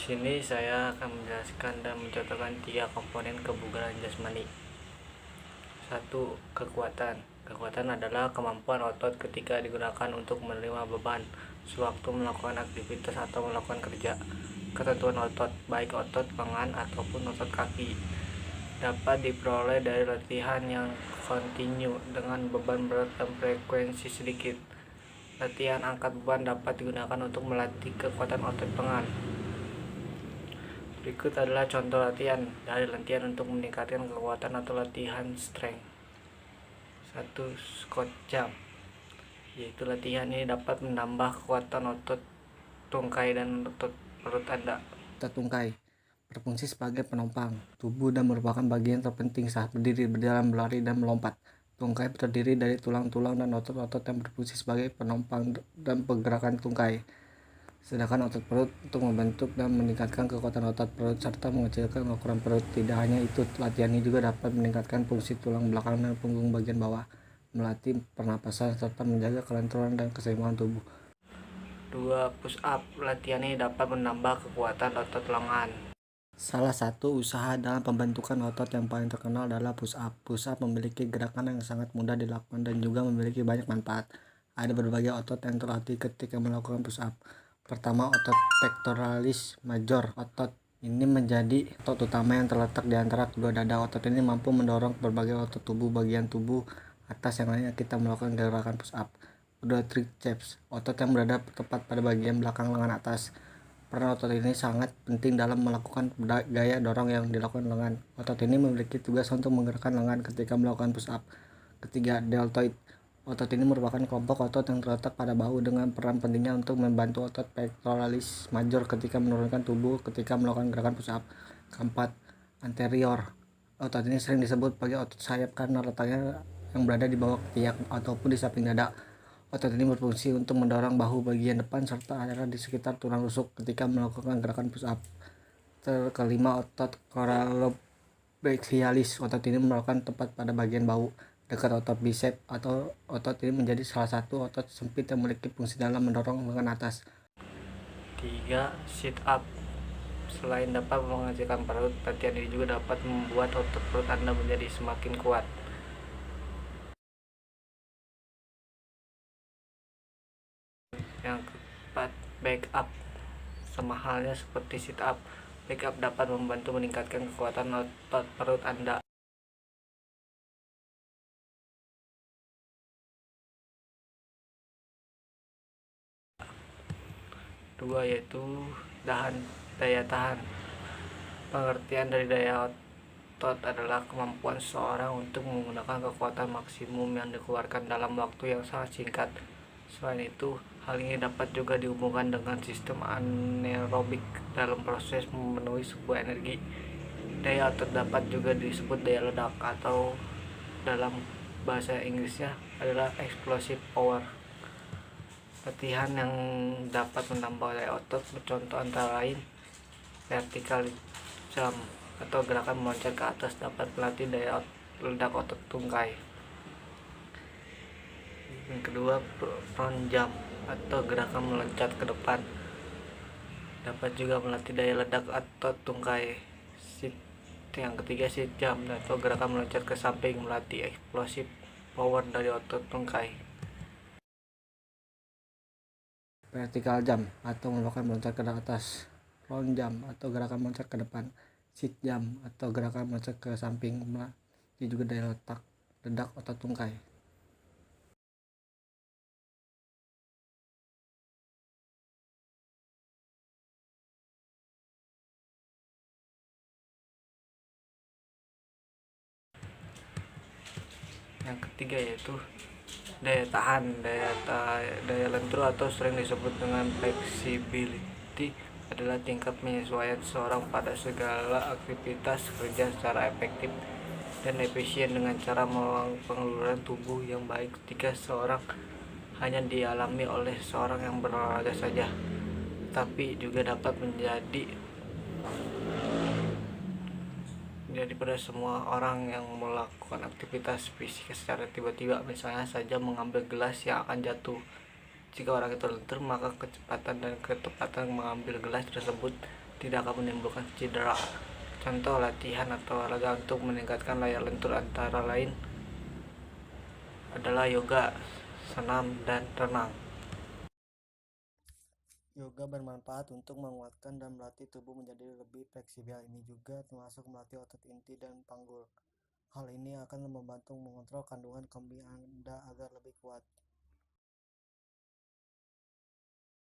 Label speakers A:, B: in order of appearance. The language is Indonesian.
A: Sini saya akan menjelaskan dan mencontohkan 3 komponen kebugaran jasmani. 1. Kekuatan. Kekuatan adalah kemampuan otot ketika digunakan untuk menerima beban sewaktu melakukan aktivitas atau melakukan kerja. Ketentuan otot, baik otot lengan ataupun otot kaki, dapat diperoleh dari latihan yang kontinu dengan beban berat dan frekuensi sedikit. Latihan angkat beban dapat digunakan untuk melatih kekuatan otot lengan. Berikut adalah contoh latihan dari latihan untuk meningkatkan kekuatan atau latihan strength. 1. Squat jump, yaitu latihan ini dapat menambah kekuatan otot tungkai dan otot perut Anda.
B: Otot tungkai berfungsi sebagai penopang tubuh dan merupakan bagian terpenting saat berdiri, berjalan, berlari, dan melompat. Tungkai terdiri dari tulang-tulang dan otot-otot yang berfungsi sebagai penopang dan pergerakan tungkai. Sedangkan otot perut untuk membentuk dan meningkatkan kekuatan otot perut serta mengecilkan ukuran perut. Tidak hanya itu, latihan ini juga dapat meningkatkan fungsi tulang belakang dan punggung bagian bawah, melatih pernapasan serta menjaga kelenturan dan keseimbangan tubuh.
A: 2. Push up. Latihan ini dapat menambah kekuatan otot lengan.
B: Salah satu usaha dalam pembentukan otot yang paling terkenal adalah push up. Push up memiliki gerakan yang sangat mudah dilakukan dan juga memiliki banyak manfaat. Ada berbagai otot yang terlatih ketika melakukan push up. Pertama, otot pectoralis major. Otot ini menjadi otot utama yang terletak di antara kedua dada. Otot ini mampu mendorong berbagai otot tubuh bagian tubuh atas yang lainnya kita melakukan gerakan push up. Kedua, triceps. Otot yang berada tepat pada bagian belakang lengan atas. Peran otot ini sangat penting dalam melakukan gaya dorong yang dilakukan lengan. Otot ini memiliki tugas untuk menggerakkan lengan ketika melakukan push up. Ketiga, deltoid. Otot ini merupakan kelompok otot yang terletak pada bahu dengan peran pentingnya untuk membantu otot pectoralis major ketika menurunkan tubuh ketika melakukan gerakan push up. Keempat, anterior. Otot ini sering disebut sebagai otot sayap karena letaknya yang berada di bawah ketiak ataupun di samping dada. Otot ini berfungsi untuk mendorong bahu bagian depan serta area di sekitar tulang rusuk ketika melakukan gerakan push up. Kelima, otot coracobrachialis. Otot ini merupakan tepat pada bagian bahu dekat otot bicep atau otot ini menjadi salah satu otot sempit yang memiliki fungsi dalam mendorong lengan atas.
A: 3. Sit up. Selain dapat menghasilkan perut, latihan ini juga dapat membuat otot perut Anda menjadi semakin kuat. Yang keempat, back up. Sama halnya seperti sit up, back up dapat membantu meningkatkan kekuatan otot perut Anda. Dua, yaitu daya tahan. Pengertian dari daya otot adalah kemampuan seseorang untuk menggunakan kekuatan maksimum yang dikeluarkan dalam waktu yang sangat singkat. Selain itu, hal ini dapat juga dihubungkan dengan sistem anaerobik dalam proses memenuhi sebuah energi. Daya otot dapat juga disebut daya ledak atau dalam bahasa Inggrisnya adalah explosive power. Latihan yang dapat menambah daya otot contoh antara lain vertical jump atau gerakan meloncat ke atas dapat melatih daya ledak otot tungkai. Yang kedua, front jump atau gerakan meloncat ke depan dapat juga melatih daya ledak otot tungkai. Yang ketiga, sit jump atau gerakan meloncat ke samping melatih explosive power dari otot tungkai.
B: Vertical jump atau melakukan meloncat ke atas. Front jump atau gerakan meloncat ke depan. Sit jump atau gerakan meloncat ke samping melatih juga daya ledak otot tungkai.
A: Yang ketiga yaitu daya tahan. Daya lentur atau sering disebut dengan flexibility adalah tingkat penyesuaian seseorang pada segala aktivitas kerja secara efektif dan efisien dengan cara melakukan pengeluaran tubuh yang baik ketika seseorang hanya dialami oleh seseorang yang berolahraga saja, tapi juga dapat menjadi pada semua orang yang melakukan aktivitas fisik secara tiba-tiba, misalnya saja mengambil gelas yang akan jatuh. Jika orang itu lentur, maka kecepatan dan ketepatan mengambil gelas tersebut tidak akan menimbulkan cedera. Contoh latihan atau olahraga untuk meningkatkan layar lentur antara lain adalah yoga, senam, dan renang.
B: Yoga bermanfaat untuk menguatkan dan melatih tubuh menjadi lebih fleksibel. Ini juga termasuk melatih otot inti dan panggul. Hal ini akan membantu mengontrol kandungan kemih Anda agar lebih kuat.